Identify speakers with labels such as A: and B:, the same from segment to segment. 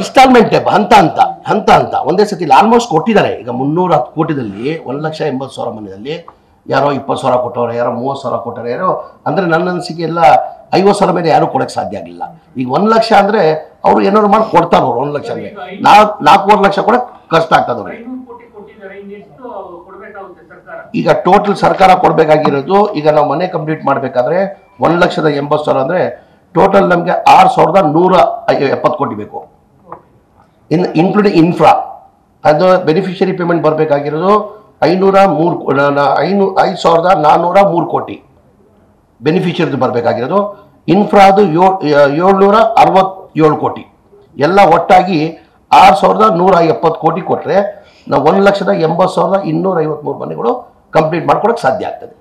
A: Instalment ಹಂತ ಹಂತ ಒಂದೇ ಸತಿ ಆಲ್ಮೋಸ್ಟ್ ಕೊಟ್ಟಿದ್ದಾರೆ. ಈಗ 310 ಕೋಟಿದಲ್ಲಿ 1,80,000 ಮನೆಯಲ್ಲಿ ಯಾರೋ 20,000 ಕೊಟ್ಟವ್ರೆ, ಯಾರೋ 30,000 ಕೊಟ್ಟವ್ರೆ, ಯಾರೋ ಅಂದ್ರೆ ನನ್ನ ಅನಿಸಿಕೆ ಎಲ್ಲ 50,000 ಮೇಲೆ ಯಾರು ಕೊಡಕ್ಕೆ ಸಾಧ್ಯ ಆಗಿಲ್ಲ. ಈಗ 1 ಲಕ್ಷ ಅಂದ್ರೆ ಅವ್ರು ಏನಾದ್ರು ಮಾಡಿ ಕೊಡ್ತಾರೆ. ಅವ್ರು 1 ಲಕ್ಷ ಅಂದ್ರೆ 4 ಲಕ್ಷ ಕೂಡ ಕಷ್ಟ ಆಗ್ತದೆ ಅವ್ರಿಗೆ. ಈಗ ಟೋಟಲ್ ಸರ್ಕಾರ ಕೊಡ್ಬೇಕಾಗಿರೋದು, ಈಗ ನಾವು ಮನೆ ಕಂಪ್ಲೀಟ್ ಮಾಡ್ಬೇಕಾದ್ರೆ 1,80,000 ಅಂದ್ರೆ ಟೋಟಲ್ ನಮಗೆ 6,170 ಕೋಟಿ ಬೇಕು, ಇನ್ಕ್ಲೂಡಿಂಗ್ ಇನ್ಫ್ರಾ. ಅದು ಬೆನಿಫಿಷರಿ ಪೇಮೆಂಟ್ ಬರಬೇಕಾಗಿರೋದು 5,403 ಕೋಟಿ ಬೆನಿಫಿಷರಿದು ಬರಬೇಕಾಗಿರೋದು. ಇನ್ಫ್ರಾದು 767 ಕೋಟಿ, ಎಲ್ಲ ಒಟ್ಟಾಗಿ 6,170 ಕೋಟಿ ಕೊಟ್ಟರೆ ನಾವು 1,80,253 ಮನೆಗಳು ಕಂಪ್ಲೀಟ್ ಮಾಡ್ಕೊಡಕ್ಕೆ ಸಾಧ್ಯ ಆಗ್ತದೆ.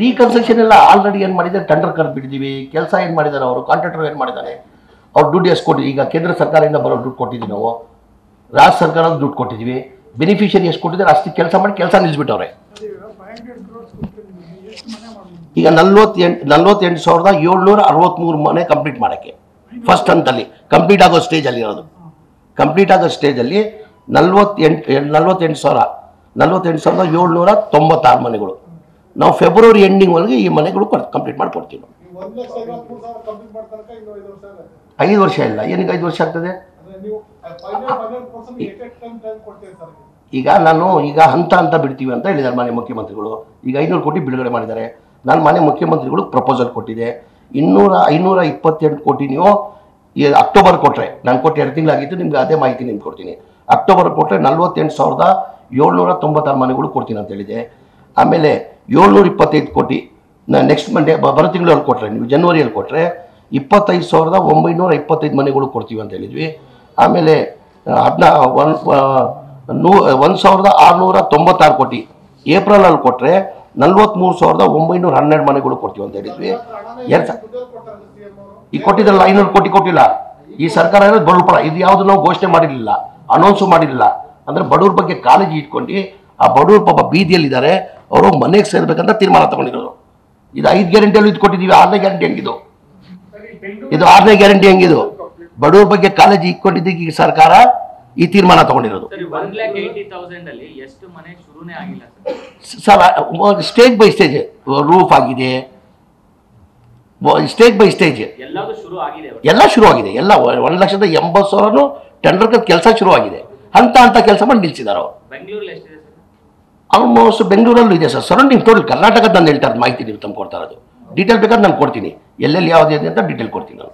A: ರೀಕನ್ಸ್ಟ್ರಕ್ಷನ್ ಎಲ್ಲ ಆಲ್ರೆಡಿ ಏನ್ ಮಾಡಿದ್ದಾರೆ, ಟೆಂಡರ್ ಕರೆದ್ಬಿಟ್ಟಿದ್ದೀವಿ. ಕೆಲಸ ಏನ್ ಮಾಡಿದ್ದಾರೆ ಅವರು, ಕಾಂಟ್ರಾಕ್ಟರ್ ಏನ್ ಮಾಡಿದ್ದಾರೆ, ಅವ್ರು ದುಡ್ಡು ಎಷ್ಟು ಕೊಟ್ಟಿದ್ದೀವಿ. ಈಗ ಕೇಂದ್ರ ಸರ್ಕಾರದಿಂದ ಬರೋ ದುಡ್ಡು ಕೊಟ್ಟಿದ್ದೀವಿ, ನಾವು ರಾಜ್ಯ ಸರ್ಕಾರದ ದುಡ್ಡು ಕೊಟ್ಟಿದ್ದೀವಿ. ಬೆನಿಫಿಷರಿ ಎಷ್ಟು ಕೊಟ್ಟಿದ್ದಾರೆ ಅಷ್ಟು ಕೆಲಸ ಮಾಡಿ ಕೆಲಸ ನಿಲ್ಲಿಸ್ಬಿಟ್ಟವ್ರೆ. ಈಗ 48,763 ಮನೆ ಕಂಪ್ಲೀಟ್ ಮಾಡೋಕ್ಕೆ ಫಸ್ಟ್ ಹಂತಲ್ಲಿ ಕಂಪ್ಲೀಟ್ ಆಗೋ ಸ್ಟೇಜಲ್ಲಿ ಇರೋದು. ಕಂಪ್ಲೀಟ್ ಆಗೋ ಸ್ಟೇಜಲ್ಲಿ 48,796 ಮನೆಗಳು ನಾವು ಫೆಬ್ರವರಿ ಎಂಡಿಂಗ್ ಒಳಗೆ ಈ ಮನೆಗಳು ಕಂಪ್ಲೀಟ್ ಮಾಡ್ಕೊಡ್ತೀವಿ. 5 ವರ್ಷ ಇಲ್ಲ, ಏನಕ್ಕೆ 5 ವರ್ಷ ಆಗ್ತದೆ? ಈಗ ನಾನು ಹಂತ ಬಿಡ್ತೀವಿ ಅಂತ ಹೇಳಿದ್ದಾರೆ ಮಾನ್ಯ ಮುಖ್ಯಮಂತ್ರಿಗಳು. ಈಗ 500 ಕೋಟಿ ಬಿಡುಗಡೆ ಮಾಡಿದ್ದಾರೆ. ನಾನು ಮಾನ್ಯ ಮುಖ್ಯಮಂತ್ರಿಗಳು ಪ್ರಪೋಸಲ್ ಕೊಟ್ಟಿದೆ. 522 ಕೋಟಿ ನೀವು ಅಕ್ಟೋಬರ್ ಕೊಟ್ಟರೆ, ನಾನು ಕೊಟ್ಟು 2 ತಿಂಗಳಾಗಿತ್ತು, ನಿಮ್ಗೆ ಅದೇ ಮಾಹಿತಿ ನಿಮ್ಗೆ ಕೊಡ್ತೀನಿ. ಅಕ್ಟೋಬರ್ ಕೊಟ್ಟರೆ 48,796 ಮನೆಗಳು ಕೊಡ್ತೀನಿ ಅಂತ ಹೇಳಿದೆ. ಆಮೇಲೆ 725 ಕೋಟಿ ನೆಕ್ಸ್ಟ್ ಮಂಡೇ ಬರೋ ತಿಂಗಳಲ್ಲಿ ಕೊಟ್ಟರೆ, ನೀವು ಜನವರಿಯಲ್ಲಿ ಕೊಟ್ಟರೆ 25,925 ಮನೆಗಳು ಕೊಡ್ತೀವಿ ಅಂತ ಹೇಳಿದ್ವಿ. ಆಮೇಲೆ 1,696 ಕೋಟಿ ಏಪ್ರಿಲಲ್ಲಿ ಕೊಟ್ಟರೆ 43,912 ಮನೆಗಳು ಕೊಡ್ತೀವಿ ಅಂತ ಹೇಳಿದ್ವಿ. ಈಗ ಕೊಟ್ಟಿದ್ದಲ್ಲ 500 ಕೋಟಿ ಕೊಟ್ಟಿಲ್ಲ. ಈ ಸರ್ಕಾರ ಬಡವರ ಇದು ಯಾವುದು ನಾವು ಘೋಷಣೆ ಮಾಡಿರಲಿಲ್ಲ, ಅನೌನ್ಸು ಮಾಡಿರಲಿಲ್ಲ. ಅಂದ್ರೆ ಬಡವ್ರ ಬಗ್ಗೆ ಕಾಳಜಿ ಇಟ್ಕೊಂಡು ಆ ಬಡವ್ರ ಪಾಪ ಬೀದಿಯಲ್ಲಿದ್ದಾರೆ, ಅವರು ಮನೆಗೆ ಸೇರ್ಬೇಕಂತ ತೀರ್ಮಾನ ತಗೊಂಡಿರೋದು. ಇದು 5 ಗ್ಯಾರಂಟಿಯಲ್ಲೂ ಇದು ಕೊಟ್ಟಿದ್ದೀವಿ. 6ನೇ ಗ್ಯಾರಂಟಿ ಹೆಂಗಿದು? ಇದು 6ನೇ ಗ್ಯಾರಂಟಿ ಹೆಂಗಿದು? ಬಡವ್ರ ಬಗ್ಗೆ ಕಾಳಜಿ ಇಟ್ಕೊಂಡಿದ್ದಕ್ಕೆ ಈ ಸರ್ಕಾರ ಈ ತೀರ್ಮಾನ ತಗೊಂಡಿರೋದು. Sir stage by stage roof ಆಗಿದೆ, ಸ್ಟೇಜ್ ಬೈ ಸ್ಟೇಜ್ ಎಲ್ಲ ಶುರುವಾಗಿದೆ. ಎಲ್ಲ 1,80,000 ಟೆಂಡರ್ ಕೆಲಸ ಶುರುವಾಗಿದೆ. ಹಂತ ಕೆಲಸ ಮಾಡಿ ನಿಲ್ಸಿದ್ದಾರೆ ಅವರು. ಆಲ್ಮೋಸ್ಟ್ ಬೆಂಗಳೂರಲ್ಲೂ ಇದೆ ಸರ್. ಸರೌಂಡಿಂಗ್ ಟೋಟಲ್ ಕರ್ನಾಟಕದ ನಾನು ಹೇಳ್ತಾ ಇರೋದು ಮಾಹಿತಿ ನೀವು ತಮ್ಮ ಕೊಡ್ತಾ ಇರೋದು. ಡೀಟೇಲ್ ಬೇಕಾದ್ರೆ ನಾನು ಕೊಡ್ತೀನಿ, ಎಲ್ಲೆಲ್ಲಿ ಯಾವುದಿದೆ ಅಂತ ಡೀಟೇಲ್ ಕೊಡ್ತೀನಿ ನಾನು.